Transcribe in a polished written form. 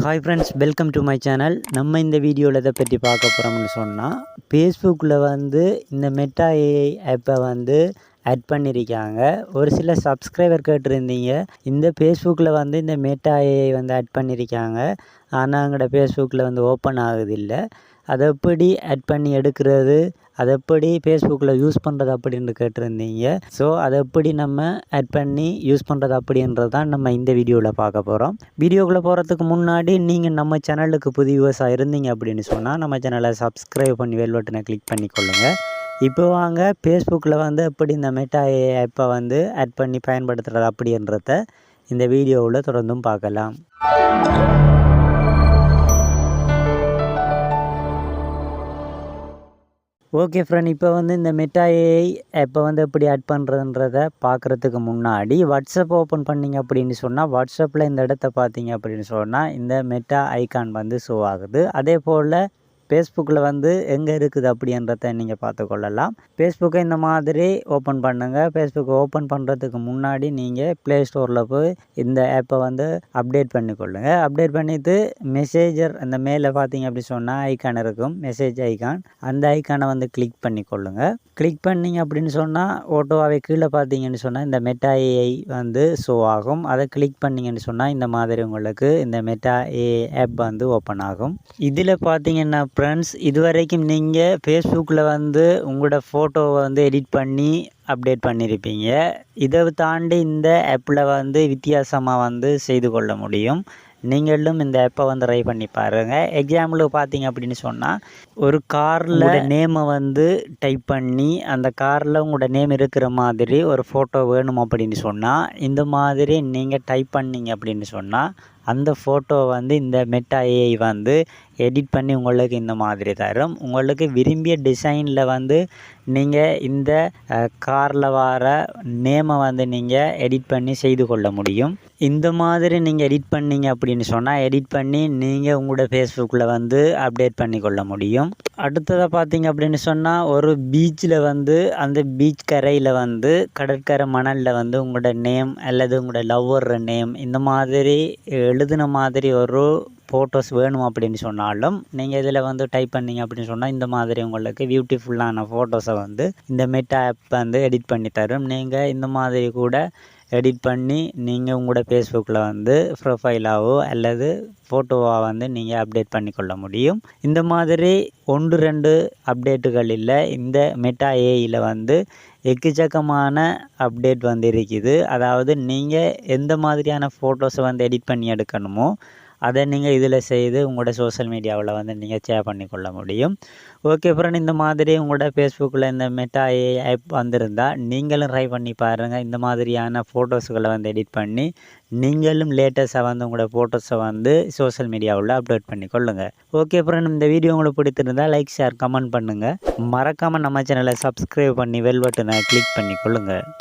Hi friends, welcome to my channel. நம்ம இந்த வீடியோவில் எதை பற்றி பார்க்க போகிறோம்னு சொன்னால், ஃபேஸ்புக்கில் இந்த மெட்டா ஏஐ ஆப்பை ஆட் பண்ணியிருக்காங்க. ஒரு சில சப்ஸ்கிரைபர் கேட்டிருந்தீங்க, இந்த ஃபேஸ்புக்கில் இந்த மெட்டா ஏஐ ஆட் பண்ணியிருக்காங்க, ஆனால் எங்களோட ஃபேஸ்புக்கில் ஓப்பன் ஆகுதில்லை. அதை எப்படி ஆட் பண்ணி எடுக்கிறது, அதை எப்படி ஃபேஸ்புக்கில் யூஸ் பண்ணுறது அப்படின்னு கேட்டிருந்தீங்க. ஸோ அதை எப்படி நம்ம ஆட் பண்ணி யூஸ் பண்ணுறது அப்படின்றது தான் நம்ம இந்த வீடியோவில் பார்க்க போகிறோம். வீடியோக்குள்ளே போகிறதுக்கு முன்னாடி நீங்கள் நம்ம சேனலுக்கு புதிய வியூவர்ஸாக இருந்தீங்க அப்படின்னு சொன்னால் நம்ம சேனலை சப்ஸ்கிரைப் பண்ணி பெல் பட்டனை கிளிக் பண்ணிக்கொள்ளுங்கள். இப்போ வாங்க ஃபேஸ்புக்கில் எப்படி இந்த மெட்டா ஏஐ ஆப்பை ஆட் பண்ணி பயன்படுத்துகிறது அப்படின்றத இந்த வீடியோவில் தொடர்ந்தும் பார்க்கலாம். ஓகே ஃப்ரெண்ட், இப்போ இந்த மெட்டா ஏஐ ஆப்பை எப்படி ஆட் பண்ணுறதுன்றத பார்க்குறதுக்கு முன்னாடி வாட்ஸ்அப் ஓப்பன் பண்ணிங்க அப்படின்னு சொன்னால், வாட்ஸ்அப்பில் இந்த இடத்த பார்த்தீங்க அப்படின்னு சொன்னால் இந்த மெட்டா ஐகான் ஷோ ஆகுது. அதே போல் ஃபேஸ்புக்கில் எங்கே இருக்குது அப்படின்றத நீங்கள் பார்த்துக்கொள்ளலாம். ஃபேஸ்புக்கை இந்த மாதிரி ஓப்பன் பண்ணுங்கள். ஃபேஸ்புக்கை ஓப்பன் பண்ணுறதுக்கு முன்னாடி நீங்கள் ப்ளே ஸ்டோரில் போய் இந்த ஆப்பை அப்டேட் பண்ணிக்கொள்ளுங்கள். அப்டேட் பண்ணிவிட்டு மெசேஜர் அந்த மேலே பார்த்தீங்க அப்படி சொன்னால் ஐக்கான் இருக்கும், மெசேஜ் ஐக்கான். அந்த ஐக்கானை கிளிக் பண்ணிக்கொள்ளுங்கள். கிளிக் பண்ணிங்க அப்படின்னு சொன்னால் ஓட்டோவாகவே கீழே பார்த்தீங்கன்னு சொன்னால் இந்த மெட்டா ஏஐ ஷோ ஆகும். அதை கிளிக் பண்ணிங்கன்னு சொன்னால் இந்த மாதிரி உங்களுக்கு இந்த மெட்டா ஏஐ ஆப் ஓப்பன் ஆகும். இதில் பார்த்தீங்கன்னா ஃப்ரெண்ட்ஸ், இதுவரைக்கும் நீங்கள் ஃபேஸ்புக்கில் உங்களோட ஃபோட்டோவை எடிட் பண்ணி அப்டேட் பண்ணியிருப்பீங்க. இதை தாண்டி இந்த ஆப்பில் வித்தியாசமாக செய்து கொள்ள முடியும். நீங்களும் இந்த ஆப்பை ட்ரை பண்ணி பாருங்கள். எக்ஸாம்பிளுக்கு பார்த்தீங்க அப்படின்னு சொன்னால், ஒரு காரில் நேமை டைப் பண்ணி அந்த காரில் உங்களோட நேம் இருக்கிற மாதிரி ஒரு ஃபோட்டோ வேணும் அப்படின்னு சொன்னால், இந்த மாதிரி நீங்கள் டைப் பண்ணிங்க அப்படின்னு சொன்னால் அந்த ஃபோட்டோவை இந்த மெட்டா ஏஐ எடிட் பண்ணி உங்களுக்கு இந்த மாதிரி தரும். உங்களுக்கு விரும்பிய டிசைனில் நீங்கள் இந்த காரில் வர நேமை நீங்கள் எடிட் பண்ணி செய்து கொள்ள முடியும். இந்த மாதிரி நீங்கள் எடிட் பண்ணிங்க அப்படின்னு சொன்னால், எடிட் பண்ணி நீங்கள் உங்களோட ஃபேஸ்புக்கில் அப்டேட் பண்ணி கொள்ள முடியும். அடுத்ததாக பார்த்தீங்க அப்படின்னு சொன்னால், ஒரு பீச்சில் அந்த பீச் கரையில் கடற்கரை மணலில் உங்களோட நேம் அல்லது உங்களோட லவ்வர் நேம் இந்த மாதிரி எழுதின மாதிரி ஒரு ஃபோட்டோஸ் வேணும் அப்படின்னு சொன்னாலும் நீங்கள் இதில் டைப் பண்ணிங்க அப்படின்னு சொன்னால் இந்த மாதிரி உங்களுக்கு பியூட்டிஃபுல்லான ஃபோட்டோஸை இந்த மெட்டா ஆப் எடிட் பண்ணி தரும். நீங்கள் இந்த மாதிரி கூட எடிட் பண்ணி நீங்கள் உங்களோட ஃபேஸ்புக்கில் ப்ரொஃபைலாவோ அல்லது ஃபோட்டோவாக நீங்கள் அப்டேட் பண்ணிக்கொள்ள முடியும். இந்த மாதிரி 1-2 அப்டேட்டுகள் இல்லை, இந்த மெட்டா ஏஐயில் எக்கச்சக்கமான அப்டேட் இருக்குது. அதாவது நீங்கள் எந்த மாதிரியான ஃபோட்டோஸை எடிட் பண்ணி எடுக்கணுமோ அதை நீங்கள் இதில் செய்து உங்களோட சோஷியல் மீடியாவில் நீங்கள் ஷேர் பண்ணிக்கொள்ள முடியும். ஓகே ஃப்ரெண்ட், இந்த மாதிரி உங்களோட ஃபேஸ்புக்கில் இந்த மெட்டா ஏஐ ஆப் வந்திருந்தால் நீங்களும் ட்ரை பண்ணி பாருங்கள். இந்த மாதிரியான ஃபோட்டோஸுகளை எடிட் பண்ணி நீங்களும் லேட்டஸ்ட்டாக உங்களோட ஃபோட்டோஸை சோஷியல் மீடியாவில் அப்லோட் பண்ணிக்கொள்ளுங்கள். ஓகே ஃப்ரெண்ட், இந்த வீடியோ உங்களுக்கு பிடித்திருந்தால் லைக், ஷேர், கமெண்ட் பண்ணுங்கள். மறக்காமல் நம்ம சேனலை சப்ஸ்கிரைப் பண்ணி பெல் பட்டனை கிளிக் பண்ணிக்கொள்ளுங்கள்.